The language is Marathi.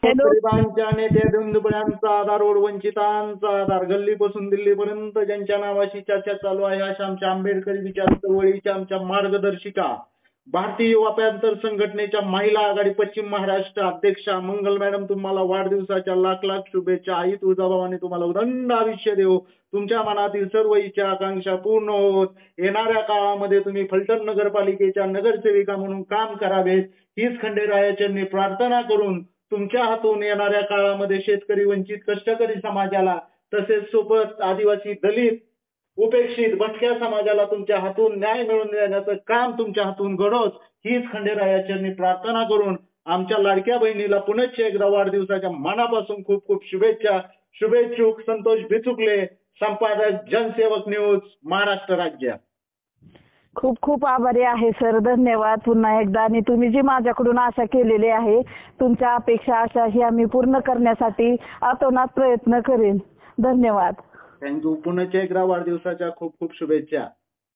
हॅलो. गरिबांच्या नेते दलितांचा आधार, वंचितांचा आधार, गल्लीपासून दिल्लीपर्यंत ज्यांच्या नावाची चर्चा चालू आहे अशा आमच्या आंबेडकरी विचार चळवळीच्या आमच्या मार्गदर्शिका, भारतीय युवा पॅंथर संघटनेच्या महिला आघाडी पश्चिम महाराष्ट्र अध्यक्षा मंगल मॅडम, तुम्हाला वाढदिवसाच्या लाख लाख शुभेच्छा. आई तुळजाभवानी तुम्हाला उदंड आयुष्य देव. तुमच्या मनातील सर्व इच्छा आकांक्षा पूर्ण होत. येणाऱ्या काळामध्ये तुम्ही फलटण नगरपालिकेच्या नगरसेविका म्हणून काम करावेत हीच खंडेरायाचरणी प्रार्थना करून तुमच्या हातून येणाऱ्या काळामध्ये शेतकरी, वंचित, कष्टकरी समाजाला तसेच सोबत आदिवासी, दलित, उपेक्षित, भटक्या समाजाला तुमच्या हातून न्याय मिळवून देण्याचं काम तुमच्या हातून घडोत हीच खंडेरायाचरणी प्रार्थना करून आमच्या लाडक्या बहिणीला पुनश्च एकदा वाढदिवसाच्या मनापासून खूप खूप शुभेच्छा. शुभेच्छुक संतोष बिचुकले, संपादक जनसेवक न्यूज, महाराष्ट्र राज्य. खूप खूप आभारी आहे सर. धन्यवाद पुन्हा एकदा. आणि तुम्ही जी माझ्याकडून आशा केलेली आहे, तुमच्या अपेक्षा आशा ही आम्ही पूर्ण करण्यासाठी आतोनात प्रयत्न करेन. धन्यवाद. थँक्यू. पुनश्च एकदा वाढदिवसाच्या खूप खूप शुभेच्छा.